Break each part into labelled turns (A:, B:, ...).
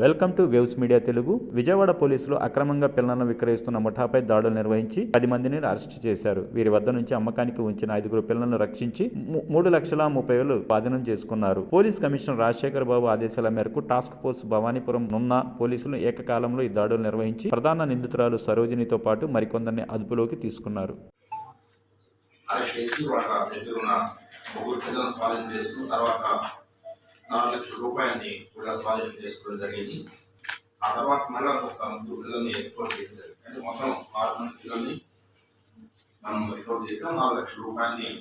A: Welcome to waves media Telugu. Vijayawada పోలీసులు అక్రమంగా పిల్లలను విక్రయిస్తున్న ముఠాపై దాడులు నిర్వహించి 10 మందిని అరెస్ట్ చేశారు. వీరి వద్ద నుంచి అమ్మకానికి ఉంచిన 5 పిల్లలను రక్షించి 3,30,000 స్వాధీనం చేసుకున్నారు. పోలీస్ కమిషనర్ రాజశేఖర్ బాబు ఆదేశాల మేరకు టాస్క్ ఫోర్స్ భవానీపురం నున్న పోలీసులు ఏకకాలంలో ఈ దాడులు నిర్వహించి ప్రధాన నిందితురాలు సరోజినితో పాటు మరికొందరిని అదుపులోకి తీసుకున్నారు.
B: ₹4,00,000 కూడా స్వాధీనం చేసుకోవడం జరిగింది. ఆ తర్వాత మళ్ళీ ఒక 3 పిల్లల్ని రికవర్ చేశారు. అంటే మొత్తం 6 మంది పిల్లల్ని మనం రికవర్ చేసాం. ₹4,00,000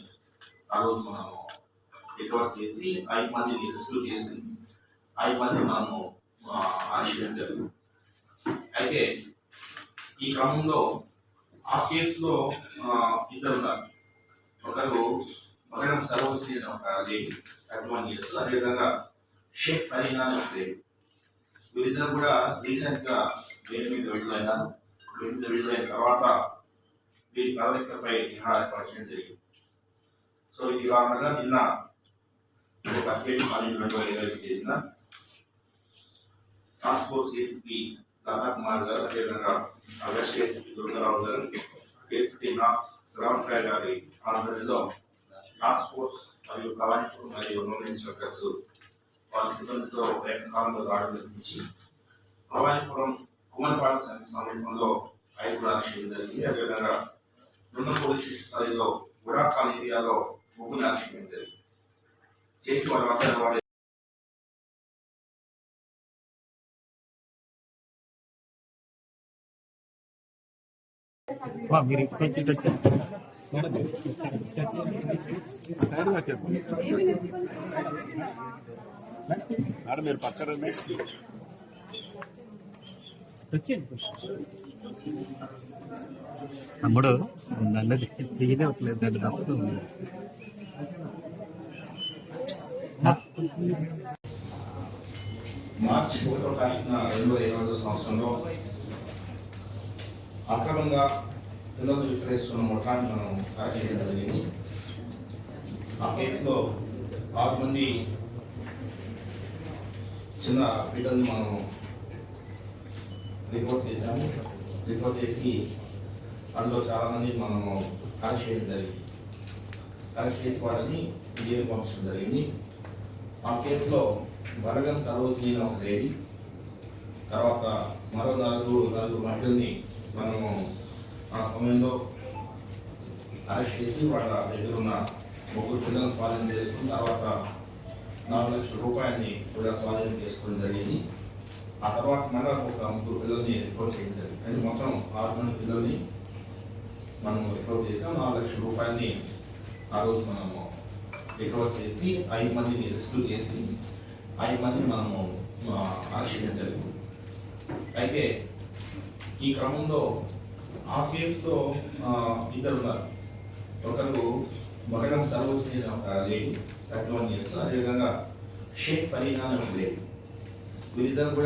B: ఆ రోజు మనము రికవర్ చేసి 5 మందిని రెస్క్యూ చేసి 5 మంది మనము అరెస్ట్ జరిగింది. అయితే ఈ క్రమంలో ఆ కేసులో ఇద్దరు ఉన్నారు. ఒకరు మగడం సరోజిని అనే ఒక లేడీ 31 years, అదేవిధంగా షేక్ ఫరీనా అనే ఒక లేడీ. వీరిద్దరు కూడా రీసెంట్ గా బెయిల్ మీద విడుదలైనారు. విడుదలైన తర్వాత వీరి ప్రాథమికపై నిహార ఏర్పాటు జరిగింది. సో ఇది ఇలా ఉండగా నిన్న 17 తేదీన task force ACP Latha Kumar గారు, అదేవిధంగా వెస్ట్ ఏసీపీ దుర్గారావు గారు, ఏసీపీ శ్రావణ్ రాయ్ గారి ఆధ్వర్యంలో టాస్క్ ఫోర్స్ మరియు భవానీపురం మరియు నోన్ ఇన్స్ట్రక్టర్స్ వాళ్ళ సిబ్బందితో ఏకకాలంలో దాడులు నిర్మించి భవానీపురం కుమ్మనపాడు సమీపంలో 5 అరెస్ట్ చేయడం జరిగింది. అదేవిధంగా నున్న పోలీస్ స్టేషన్ పరిధిలో గుడాకాల్ ఏరియాలో 3 అరెస్ట్ చేయడం జరిగింది. చేసి వాళ్ళ వద్ద
C: మీరు పక్కన తమ్ముడు నన్ను తీయనివ్వట్లేదు, నన్ను తప్పదు.
B: మార్చి 1వ తారీఖున 2022 సంవత్సరంలో అక్రమంగా పిల్లలు విక్రయిస్తున్న ముఠాన్ని మనం అరెస్ట్ చేయడం జరిగింది. ఆ కేసులో 6 మంది చిన్న పిల్లల్ని మనం రిపోర్ట్ చేశాము. రిపోర్ట్ చేసి అందులో చాలామంది మనము అరెస్ట్ చేయడం జరిగింది. అరెస్ట్ చేసి వాళ్ళని జైలు పంపించడం జరిగింది. ఆ కేసులో వరగం సరోజిని ఒక లేడీ, తర్వాత మరో 4 మహిళల్ని మనము ఆ సమయంలో అరెస్ట్ చేసి వాళ్ళ దగ్గర ఉన్న 3 పిల్లలను స్వాధీనం చేసుకుని తర్వాత ₹4,00,000 కూడా స్వాధీనం చేసుకోవడం జరిగింది. ఆ తర్వాత మళ్ళీ ఒక 3 పిల్లల్ని రికవర్ చేయడం జరిగింది. అంటే మొత్తం 6 మంది పిల్లల్ని మనము రికవర్ చేసాం. ₹4,00,000 ఆ రోజు మనము రికవర్ చేసి 5 మందిని రెస్క్యూ చేసి 5 మందిని మనము అరెస్ట్ చేయడం జరిగింది. అయితే ఈ క్రమంలో ఆ కేసులో ఇద్దరు ఉన్నారు. ఒకరు మగడం సరోజిని అనే ఒక లేడీ 31 years, అదేవిధంగా షేక్ ఫరీనా అనే ఒక లేడీ. వీరిద్దరు కూడా